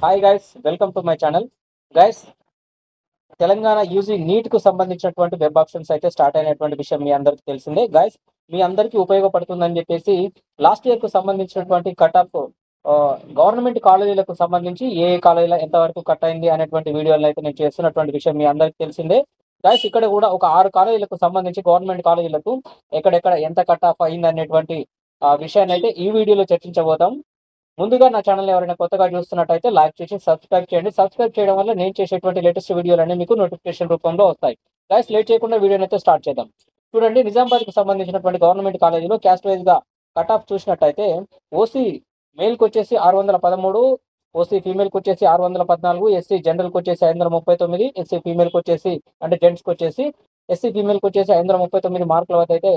Hi guys, welcome to my channel. Guys, Telangana UG NEET కు సంబంధించినటువంటి web options అయితే start అయినటువంటి విషయం మీ అందరికీ తెలిసిందే. గైస్, మీ అందరికీ ఉపయోగపడుతుందని చెప్పేసి లాస్ట్ ఇయర్ కు సంబంధించినటువంటి కట్ ఆఫ్ గవర్నమెంట్ కాలేజీలకు సంబంధించి ఏ కాలేజీలో ఎంతవరకు కట్ అయింది అనేటువంటి వీడియోలు అయితే నేను చేస్తున్నటువంటి విషయం మీ అందరికీ తెలిసిందే. గైస్, ఇక్కడ కూడా ఒక 6 కాలేజీలకు సంబంధించి గవర్నమెంట్ కాలేజీలకు ఎక్కడెక్కడ ఎంత కట్ ఆఫ్ అయింది అనేటువంటి విషయాన్ని అయితే ఈ వీడియోలో చర్చించబోతాం. ముందుగా నా ఛానల్ ఎవరైనా కొత్తగా చూస్తున్నట్టయితే లైక్ చేసి సబ్స్క్రైబ్ చేయండి. సబ్స్క్రైబ్ చేయడం వల్ల నేను చేసేటువంటి లేటెస్ట్ వీడియోలన్నీ మీకు నోటిఫికేషన్ రూపంలో వస్తాయి. గైస్, లేట్ చేయకుండా వీడియోని అయితే స్టార్ట్ చేద్దాం. చూడండి, నిజామాబాద్కి సంబంధించినటువంటి గవర్నమెంట్ కాలేజీలో క్యాస్ట్ వైజ్ గా కట్ ఆఫ్ చూసినట్టయితే ఓసీ మేల్కి వచ్చేసి 613, ఓసీ ఫీమేల్కి వచ్చేసి 614, ఎస్సీ జనరల్కి వచ్చేసి 539, ఎస్సీ ఫీమేల్కి వచ్చేసి అంటే జెంట్స్కి వచ్చేసి ఎస్సీ ఫీమేల్కి వచ్చేసి 539 మార్కుల వద్ద అయితే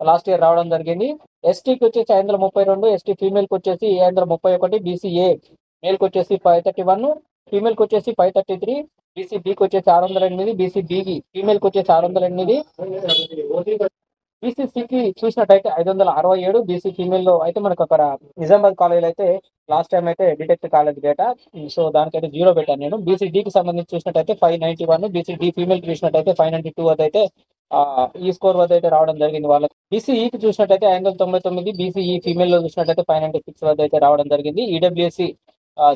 లాస్ట్ ఇయర్ రావడం జరిగింది. ఎస్టీకి వచ్చేసి 532, ఎస్టీ ఫీమేల్కి వచ్చేసి 531, బీసీఏ మేల్కి వచ్చేసి 531, ఫీమేల్కి వచ్చేసి 533, బీసీబీకి వచ్చేసి 608, బీసీబీకి ఫీమేల్కి వచ్చేసి 608, బీసీసీకి చూసినట్టయితే 567, బీసీ ఫీమేల్లో అయితే మనకు అక్కడ నిజామాబాద్ కాలేజీలో అయితే లాస్ట్ టైం అయితే డిటెక్ట్ కాలేజ్ డేటా, సో దానికైతే 0 పెట్టాను నేను. బీసీడీకి సంబంధించి చూసినట్టయితే 591, బీసీడీ ఫీమేల్ చూసినట్టయితే 592 వద్ద అయితే ఈ స్కోర్ వద్ద అయితే రావడం జరిగింది వాళ్ళకి. బీసీఈకి చూసినట్టయితే 599, బీసీఈ ఫీమేల్ లో చూసినట్టయితే 596 వద్ద అయితే రావడం జరిగింది. ఈడబ్ల్యూఎస్సి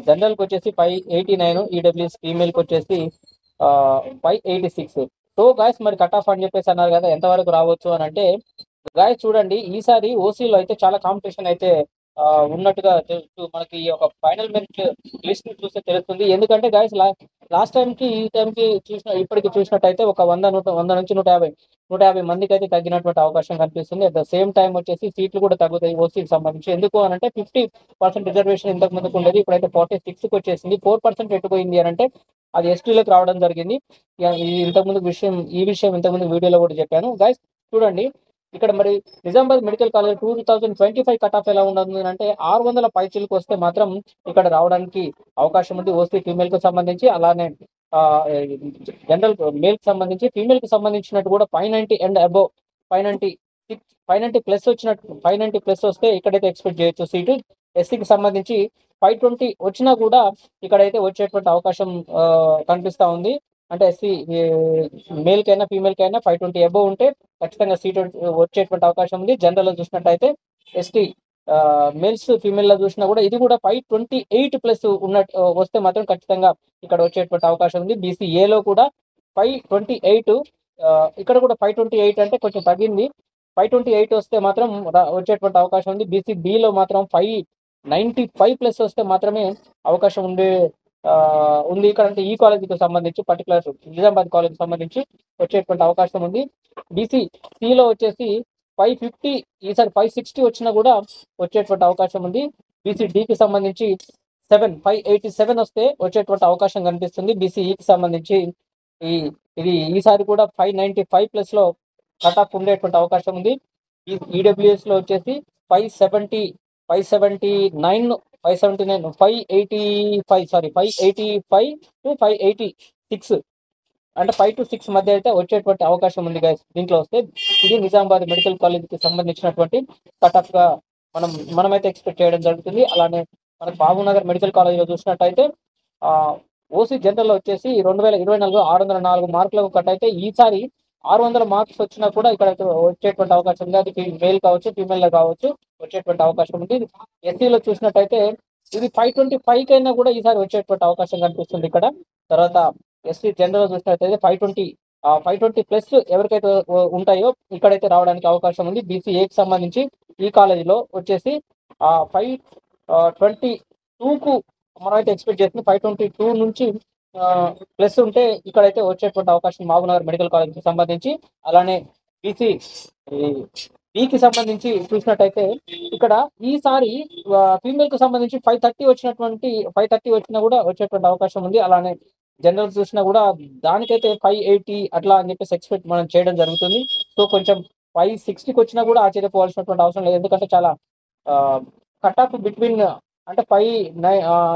జనరల్ కి వచ్చేసి 589, ఈడబ్ల్యూఎస్ ఫీమేల్ కి వచ్చేసి 586. సో గాయస్, మరి కట్ ఆఫ్ అని చెప్పేసి అన్నారు కదా, ఎంతవరకు రావచ్చు అని అంటే గాయస్ చూడండి, ఈసారి ఓసీలో అయితే చాలా కాంపిటీషన్ అయితే ఉన్నట్టుగా మనకి ఈ యొక్క ఫైనల్ మెరిట్ లిస్ట్ చూస్తే తెలుస్తుంది. ఎందుకంటే గాయస్, లాస్ట్ టైం కి ఈ టైం కి ఇప్పటికి చూసినట్టయితే ఒక 100 నుంచి 150 మందికి అయితే తగ్గినటువంటి అవకాశం కనిపిస్తుంది. అట్ ద సేమ్ టైం వచ్చేసి సీట్లు కూడా తగ్గుతాయి ఓసీకి సంబంధించి. ఎందుకు అని అంటే 50% రిజర్వేషన్ ఇంతకు ముందుకు ఉండేది, ఇప్పుడైతే 46కి వచ్చేసింది. 4% ఎట్టుపోయింది అని అంటే అది ఎస్టీలకు రావడం జరిగింది. ఇంతకుముందు ఈ విషయం ఇంతకుముందు వీడియోలో కూడా చెప్పాను. గైస్ చూడండి, ఇక్కడ మరి Nizamabad medical college 2025 cut off ఎలా ఉండదు అంటే 600 పైచీలకు వస్తే మాత్రం ఇక్కడ రావడానికి అవకాశం ఉంది ఓసీ ఫీమేల్ కు సంబంధించి. అలానే జనరల్ మేల్ కి సంబంధించి, ఫీమేల్ కి సంబంధించినట్టు కూడా 590 అండ్ అబోవ్ 590 ప్లస్ వచ్చినట్టు 590 ప్లస్ వస్తే ఇక్కడైతే ఎక్స్పెక్ట్ చేయొచ్చు సీటు. ఎస్సీకి సంబంధించి 520 వచ్చినా కూడా ఇక్కడైతే వచ్చేటువంటి అవకాశం కనిపిస్తా ఉంది. అంటే ఎస్సీ మేల్ కైనా ఫీమేల్ కైనా 520 అబోవ్ ఉంటే ఖచ్చితంగా సీట్ వచ్చేటువంటి అవకాశం ఉంది. జనరల్ లో చూసినట్టయితే ఎస్టీ మేల్స్ ఫీమేల్ లో చూసినా కూడా ఇది కూడా 528 ప్లస్ ఉన్నట్టు వస్తే మాత్రం ఖచ్చితంగా ఇక్కడ వచ్చేటువంటి అవకాశం ఉంది. బీసీఏలో కూడా 528, ఇక్కడ కూడా 528 అంటే కొంచెం తగ్గింది. 528 వస్తే మాత్రం వచ్చేటువంటి అవకాశం ఉంది. బీసీబీలో మాత్రం 595 ప్లస్ వస్తే మాత్రమే అవకాశం ఉంది ఇక్కడ. అంటే ఈ కాలేజీకి సంబంధించి పర్టికులర్ నిజామాబాద్ కాలేజీకి సంబంధించి వచ్చేటువంటి అవకాశం ఉంది. బీసీసీలో వచ్చేసి 550, ఈసారి 560 వచ్చినా కూడా వచ్చేటువంటి అవకాశం ఉంది. బీసీడీకి సంబంధించి 587 వస్తే వచ్చేటువంటి అవకాశం కనిపిస్తుంది. బీసీఈకి సంబంధించి ఇది ఈసారి కూడా 595 ప్లస్ లో కట్ ఆఫ్ ఉండేటువంటి అవకాశం ఉంది. ఈడబ్ల్యూఎస్ లో వచ్చేసి 579, 585 టు 586, అంటే 5 to 6 మధ్య అయితే వచ్చేటువంటి అవకాశం ఉంది గైస్ దీంట్లో వస్తే. ఇది నిజామాబాద్ మెడికల్ కాలేజ్ కి సంబంధించినటువంటి కట్ ఆఫ్ గా మనమైతే ఎక్స్పెక్ట్ చేయడం జరుగుతుంది. అలానే మనకు బాబునగర్ మెడికల్ కాలేజ్ లో చూసినట్టయితే ఓసీ జనరల్ లో వచ్చేసి 2024 604 మార్కులకు కట్ అయితే ఈసారి 600 మార్క్స్ వచ్చినా కూడా ఇక్కడ వచ్చేటువంటి అవకాశం ఉంది. అది మేల్ కావచ్చు, ఫీమేల్ కావచ్చు, వచ్చేటువంటి అవకాశం ఉంది. ఎస్సీలో చూసినట్టయితే ఇది 525 కైనా కూడా ఈసారి వచ్చేటువంటి అవకాశం కనిపిస్తుంది ఇక్కడ. తర్వాత ఎస్సీ జనరల్ చూసినట్టయితే 520 ప్లస్ ఎవరికైతే ఉంటాయో ఇక్కడైతే రావడానికి అవకాశం ఉంది. బీసీఏకి సంబంధించి ఈ కాలేజీలో వచ్చేసి 522కు మనమైతే ఎక్స్పెక్ట్ చేస్తుంది. 522 నుంచి ప్లస్ ఉంటే ఇక్కడైతే వచ్చేటువంటి అవకాశం మహబూబ్నగర్ మెడికల్ కాలేజ్కి సంబంధించి. అలానే బీకి సంబంధించి చూసినట్టయితే ఇక్కడ ఈసారి ఫీమేల్ కు సంబంధించి 530 వచ్చినా కూడా వచ్చేటువంటి అవకాశం ఉంది. అలానే జనరల్ చూసినా కూడా దానికైతే 580 అట్లా అని చెప్పేసి ఎక్స్పెక్ట్ మనం చేయడం జరుగుతుంది. సో కొంచెం 560కి వచ్చినా కూడా ఆశ్చర్యపోవాల్సినటువంటి అవసరం లేదు. ఎందుకంటే చాలా కట్ ఆఫ్ బిట్వీన్ అంటే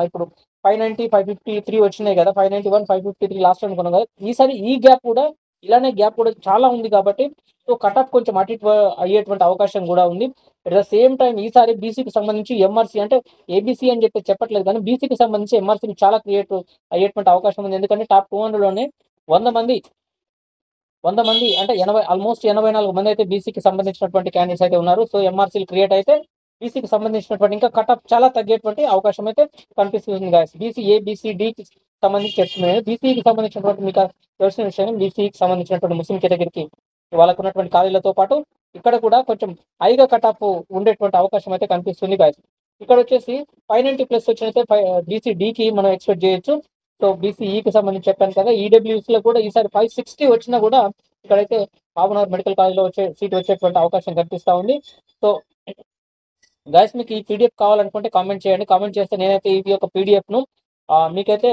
ఇప్పుడు 590, 553 వచ్చినాయి కదా, 591, 553 లాస్ట్ అనుకున్నాం కదా. ఈసారి ఈ గ్యాప్ కూడా ఇలానే గ్యాప్ కూడా చాలా ఉంది కాబట్టి సో కట్ ఆఫ్ కొంచెం అటు ఇటు అయ్యేటువంటి అవకాశం కూడా ఉంది. ఎట్ ద సేమ్ టైం ఈసారి బీసీకి సంబంధించి ఎంఆర్సీ అంటే ఏబీసీ అని చెప్పి చెప్పట్లేదు, కానీ బీసీకి సంబంధించి ఎంఆర్సీని చాలా క్రియేట్ అయ్యేటువంటి అవకాశం ఉంది. ఎందుకంటే టాప్ 200లోనే 100 మంది అంటే ఆల్మోస్ట్ 84 మంది అయితే బీసీకి సంబంధించినటువంటి క్యాండిడేట్స్ అయితే ఉన్నారు. సో ఎంఆర్సీలు క్రియేట్ అయితే బీసీకి సంబంధించినటువంటి ఇంకా కట్ ఆఫ్ చాలా తగ్గేటువంటి అవకాశం అయితే కనిపిస్తుంది గాయస్. బీసీ ఏ బీసీ డికి సంబంధించి చెప్తున్నాను. బీసీకి సంబంధించినటువంటి మీకు తెలిసిన విషయం, బీసీకి సంబంధించినటువంటి ముస్లిం కేటగిరీకి వాళ్ళకు ఉన్నటువంటి ఖాళీలతో పాటు ఇక్కడ కూడా కొంచెం హైగా కట్ ఆఫ్ ఉండేటువంటి అవకాశం అయితే కనిపిస్తుంది గాయస్. ఇక్కడ వచ్చేసి 590+ వచ్చినైతే బీసీ డికి మనం ఎక్స్పెక్ట్ చేయొచ్చు. సో బీసీఈకి సంబంధించి చెప్పాను కదా, ఈడబ్ల్యూఎస్ లో కూడా ఈసారి 560 వచ్చినా కూడా ఇక్కడైతే బాబునగర్ మెడికల్ కాలేజ్లో సీట్ వచ్చేటువంటి అవకాశం కనిపిస్తా ఉంది. సో గైస్ మీకు ఈ పీడిఎఫ్ కావాలనుకుంటే కామెంట్ చేయండి. కామెంట్ చేస్తే నేనైతే ఈ యొక్క పీడిఎఫ్ను మీకైతే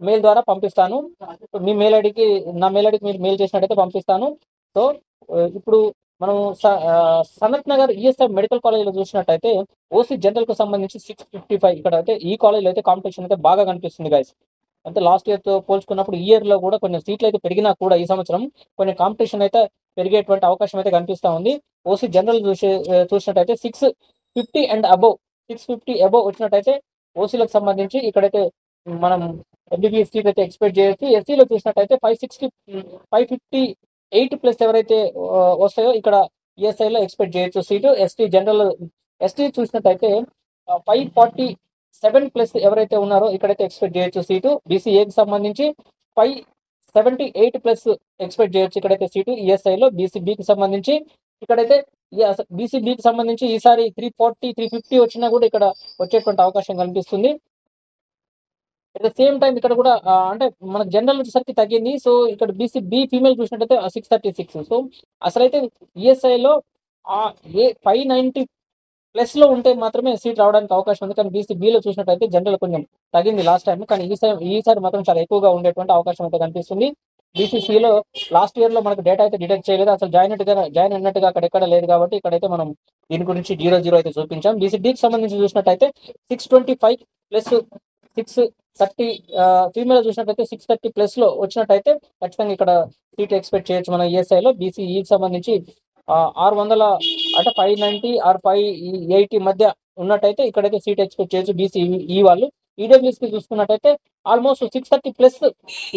మెయిల్ ద్వారా పంపిస్తాను. మీ నా మెయిల్ ఐడికి మీరు మెయిల్ చేసినట్టయితే పంపిస్తాను. సో ఇప్పుడు మనం సనత్ నగర్ ఈఎస్ఐ మెడికల్ కాలేజ్లో చూసినట్టయితే ఓసీ జనరల్ కు సంబంధించి 655 ఇక్కడ అయితే ఈ కాలేజ్లో అయితే కాంపిటీషన్ అయితే బాగా కనిపిస్తుంది గైస్. అంటే లాస్ట్ ఇయర్ తో పోల్చుకున్నప్పుడు ఈ ఇయర్ లో కూడా కొన్ని సీట్లు అయితే పెరిగినా కూడా ఈ సంవత్సరం కొన్ని కాంపిటీషన్ అయితే పెరిగేటువంటి అవకాశం అయితే కనిపిస్తా ఉంది. ఓసీ జనరల్ చూసినట్టయితే 650 అండ్ అబోవ్ 650 అబోవ్ వచ్చినట్టయితే ఓసీలకు సంబంధించి ఇక్కడైతే మనం ఎంబీబీఎస్ సీట్ అయితే ఎక్స్పెక్ట్ చేయొచ్చు. ఎస్సీలో చూసినట్టయితే 558+ ఎవరైతే వస్తాయో ఇక్కడ ఈఎస్ఐలో ఎక్స్పెక్ట్ చేయొచ్చు సీటు. ఎస్టీ చూసినట్టయితే 547+ ఎవరైతే ఉన్నారో ఇక్కడైతే ఎక్స్పెక్ట్ చేయొచ్చు సీటు. బీసీఏకి సంబంధించి 578+ ఎక్స్పెక్ట్ చేయొచ్చు ఇక్కడైతే సీటు ఈఎస్ఐలో. బీసీబీకి సంబంధించి ఇక్కడైతే బీసీబీకి సంబంధించి ఈసారి 340 350 వచ్చినా కూడా ఇక్కడ వచ్చేటువంటి అవకాశం కనిపిస్తుంది. అట్ ద సేమ్ టైం ఇక్కడ కూడా అంటే మనకు జనరల్ వచ్చేసరికి తగ్గింది. సో ఇక్కడ బీసీబీ ఫీమేల్ చూసినట్టయితే 636. సో అసలైతే ఈఎస్ఐలో 590+ ఉంటే మాత్రమే సీట్ రావడానికి అవకాశం ఉంది. కానీ బీసీబీలో చూసినట్టయితే జనరల్ కొంచెం తగ్గింది లాస్ట్ టైం, కానీ ఈసారి మాత్రం చాలా ఎక్కువగా ఉండేటువంటి అవకాశం అయితే కనిపిస్తుంది. బీసీసీలో లాస్ట్ ఇయర్ లో మనకు డేటా అయితే డిటెక్ట్ చేయలేదు, అసలు జాయిన్ అయినట్టుగా అక్కడ ఎక్కడ లేదు. కాబట్టి ఇక్కడైతే మనం దీని గురించి 0 అయితే చూపించాం. బీసీడీకి సంబంధించి చూసినట్టయితే 625+ 630 ఫీమేల్ చూసినట్టయితే 630+ లో వచ్చినట్టయితే ఖచ్చితంగా ఇక్కడ సీట్ ఎక్స్పెక్ట్ చేయొచ్చు మన ఈఎస్ఐలో. బీసీఈకి సంబంధించి 600 అంటే 590 ఆర్ 580 మధ్య ఉన్నట్టయితే ఇక్కడైతే సీట్ ఎక్స్పెక్ట్ చేయొచ్చు బీసీఈ వాళ్ళు. ఈడబ్ల్యూఎస్ కి చూసుకున్నట్టయితే ఆల్మోస్ట్ 630+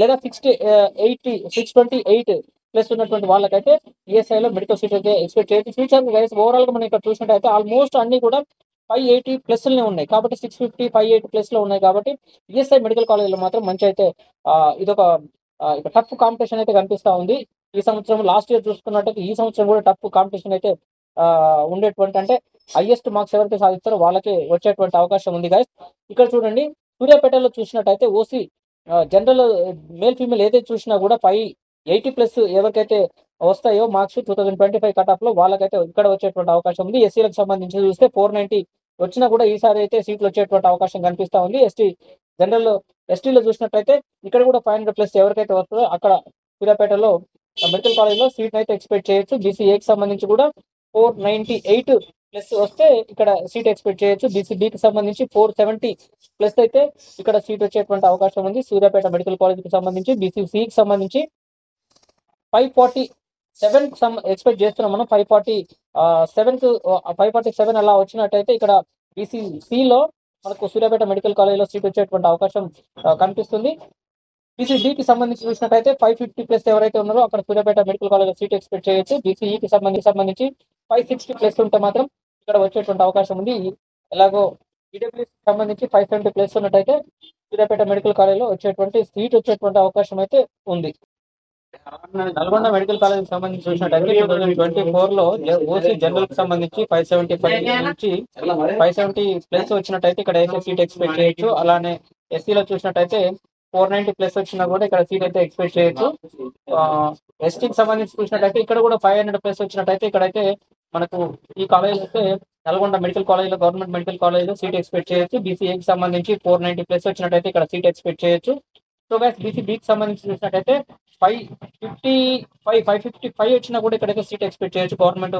లేదా 628+ ఉన్నటువంటి వాళ్ళకైతే ఈఎస్ఐలో మెడికల్ సీట్ అయితే ఎక్స్పెక్ట్ చేయొచ్చు. ఫ్యూచర్ గైస్ ఓవరాల్ గా మనం ఇక్కడ చూసినట్టయితే ఆల్మోస్ట్ అన్ని కూడా 580+ ఉన్నాయి. కాబట్టి 650 580+ లో ఉన్నాయి. కాబట్టి ఈఎస్ఐ మెడికల్ కాలేజ్లో మాత్రం మంచి అయితే ఇదొక టఫ్ కాంపిటీషన్ అయితే కనిపిస్తా ఉంది ఈ సంవత్సరం. లాస్ట్ ఇయర్ చూసుకున్నట్టయితే ఈ సంవత్సరం కూడా టఫ్ కాంపిటీషన్ అయితే ఉండేటువంటి అంటే హైయెస్ట్ మార్క్స్ ఎవరైతే సాధిస్తారో వాళ్ళకి వచ్చేటువంటి అవకాశం ఉంది గైస్. ఇక్కడ చూడండి సూర్యాపేటలో చూసినట్టయితే ఓసీ జనరల్ మేల్ ఫీమేల్ ఏదైతే చూసినా కూడా 580+ ఎవరికైతే వస్తాయో మార్క్స్ 2025 కట్ ఆఫ్ లో వాళ్ళకైతే ఇక్కడ వచ్చేటువంటి అవకాశం ఉంది. ఎస్సీలకు సంబంధించి చూస్తే 490 వచ్చినా కూడా ఈసారి అయితే సీట్లు వచ్చేటువంటి అవకాశం కనిపిస్తా ఉంది. ఎస్టీలో చూసినట్టయితే ఇక్కడ కూడా 500+ ఎవరికైతే వస్తుందో అక్కడ సూర్యాపేటలో మెడికల్ కాలేజ్ లో సీట్ అయితే ఎక్స్పెక్ట్ చేయొచ్చు. బీసీఏకి సంబంధించి కూడా 498+ వస్తే ఇక్కడ సీట్ ఎక్స్పెక్ట్ చేయొచ్చు. బీసీబీకి సంబంధించి 470+ అయితే ఇక్కడ సీట్ వచ్చేటువంటి అవకాశం ఉంది సూర్యాపేట మెడికల్ కాలేజ్ కి సంబంధించి. బీసీసీకి సంబంధించి 547 ఎక్స్పెక్ట్ చేస్తున్నాం మనం. 547 అలా వచ్చినట్టయితే ఇక్కడ బీసీసీలో మనకు సూర్యాపేట మెడికల్ కాలేజ్లో సీట్ వచ్చేటువంటి అవకాశం కనిపిస్తుంది. బీసీడీకి సంబంధించి చూసినట్టయితే 550+ ఎవరైతే ఉన్నారో అక్కడ సూర్యాపేట మెడికల్ కాలేజ్లో సీట్ ఎక్స్పెక్ట్ చేయొచ్చు. బీసీఈకి సంబంధించి 560+ ఉంటే మాత్రం ఇక్కడ వచ్చేటువంటి అవకాశం ఉంది. ఎలాగో ఈడబ్ల్యూఎస్ సంబంధించి 570+ ఉన్నట్టయితే సూర్యాపేట మెడికల్ కాలేజ్లో వచ్చేటువంటి సీట్ వచ్చేటువంటి అవకాశం అయితే ఉంది. నల్గొండ మెడికల్ కాలేజ్ సంబంధించి చూసినట్టయితే 2024లో ఓసీ జనరల్ కి సంబంధించి 575 నుంచి 570+ వచ్చినట్టయితే ఇక్కడ అయితే సీట్ ఎక్స్పెక్ట్ చేయొచ్చు. అలానే ఎస్సీలో చూసినట్టయితే 490+ వచ్చినా కూడా ఇక్కడ సీట్ అయితే ఎక్స్పెక్ట్ చేయొచ్చు. ఎస్టీకి సంబంధించి చూసినట్టయితే ఇక్కడ కూడా 500+ వచ్చినట్టయితే ఇక్కడైతే మనకు ఈ కాలేజ్ అయితే నల్గొండ మెడికల్ కాలేజ్ లో గవర్నమెంట్ మెడికల్ కాలేజ్ లో సీట్ ఎక్స్పెక్ట్ చేయొచ్చు. బీసీఏకి సంబంధించి 490+ వచ్చినట్టయితే ఇక్కడ సీట్ ఎక్స్పెక్ట్ చేయొచ్చు. సో గైస్ బీసీబీకి సంబంధించి చూసినట్టయితే 555 వచ్చినా కూడా ఇక్కడైతే సీట్ ఎక్స్పెక్ట్ చేయొచ్చు గవర్నమెంట్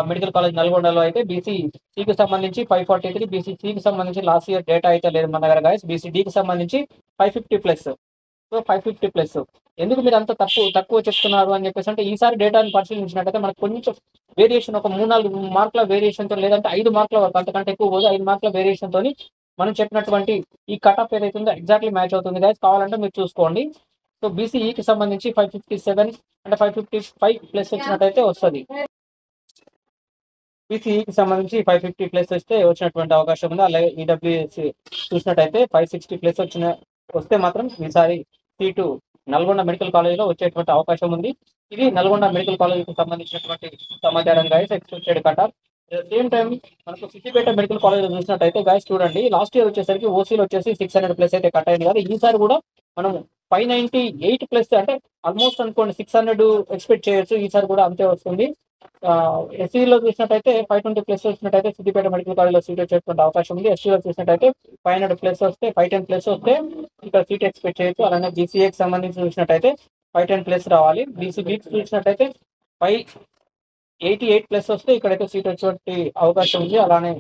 మెడికల్ కాలేజ్ నల్గొండలో. అయితే బీసీసీకి సంబంధించి 543, బీసీసీకి సంబంధించి లాస్ట్ ఇయర్ డేటా అయితే లేదు మన దగ్గర గైస్. బీసీడీకి సంబంధించి 550+. So 550 plus. ఎందుకు మీరు అంత తక్కువ చెప్తున్నారు అని చెప్పేసి అంటే ఈసారి డేటాను పరిశీలించినట్టయితే మనకు కొంచెం వేరియేషన్ ఒక 3-4 మార్కుల వేరియేషన్తో లేదంటే 5 మార్కుల వరకు అంతకంటే ఎక్కువ పోదు 5 మార్కుల వేరియేషన్తో మనం చెప్పినటువంటి ఈ కట్ ఆఫ్ ఏదైతే ఉందో ఎగ్జాక్ట్లీ మ్యాచ్ అవుతుంది గైస్. కావాలంటే మీరు చూసుకోండి. సో బీసీఈకి సంబంధించి 557 అంటే 555 ప్లస్ వచ్చినట్టయితే వస్తుంది. బీసీఈకి సంబంధించి 550 ప్లస్ వస్తే వచ్చినటువంటి అవకాశం ఉంది. అలాగే ఈడబ్ల్యూఎస్ చూసినట్టయితే 560 ప్లస్ వస్తే మాత్రం ఈసారి సీటు నల్గొండ మెడికల్ కాలేజీలో వచ్చేటువంటి అవకాశం ఉంది. ఇది నల్గొండ మెడికల్ కాలేజీకి సంబంధించినటువంటి సమాచారం guys. Expected cut off. Same time మనకు సిద్దిపేట మెడికల్ కాలేజ్ చూసినట్టయితే గైస్ చూడండి, లాస్ట్ ఇయర్ వచ్చేసరికి ఓసీలో వచ్చేసి 600 ప్లస్ అయితే కట్ అయింది కదా. ఈసారి కూడా మనం 598 ప్లస్ అంటే ఆల్మోస్ట్ అనుకోండి 600 ఎక్స్పెక్ట్ చేయొచ్చు. ఈసారి కూడా అంతే వస్తుంది. ఎస్సీలో చూసినట్టయితే 520 ప్లస్ వచ్చినట్టయితే సిద్దిపేట మెడికల్ కాలేజ్లో సీట్ వచ్చేటువంటి అవకాశం ఉంది. ఎస్సీలో చూసినట్టయితే 500 ప్లస్ వస్తే 510 ప్లస్ వస్తే ఇక్కడ సీట్ ఎక్స్పెక్ట్ చేయొచ్చు. అలానే బీసీఏకి సంబంధించి చూసినట్టయితే 510 ప్లస్ రావాలి. బీసీబీకి చూసినట్టయితే 588 ప్లస్ వస్తే ఇక్కడైతే సీట్ వచ్చేటువంటి అవకాశం ఉంది. అలానే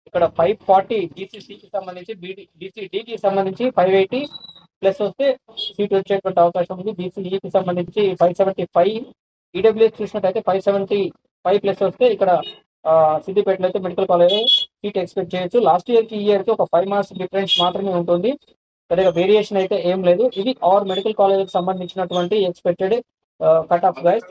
ఇక్కడ 540 బీసీసీకి సంబంధించి బీసీడీకి సంబంధించి 580 ప్లస్ వస్తే సీట్ వచ్చేటువంటి అవకాశం ఉంది. బీసీఈకి సంబంధించి 575, ఈడబ్ల్యూఎస్ చూసినట్టయితే 575 ప్లస్ వస్తే ఇక్కడ సిద్దిపేటలో అయితే మెడికల్ కాలేజ్ సీట్ ఎక్స్పెక్ట్ చేయొచ్చు. లాస్ట్ ఇయర్కి ఈ ఇయర్కి ఒక 5 మార్క్స్ డిఫరెన్స్ మాత్రమే ఉంటుంది. పెద్దగా వేరియేషన్ అయితే ఏం లేదు. ఇది మెడికల్ కాలేజ్కి సంబంధించినటువంటి ఎక్స్పెక్టెడ్ కట్ ఆఫ్ గైస్.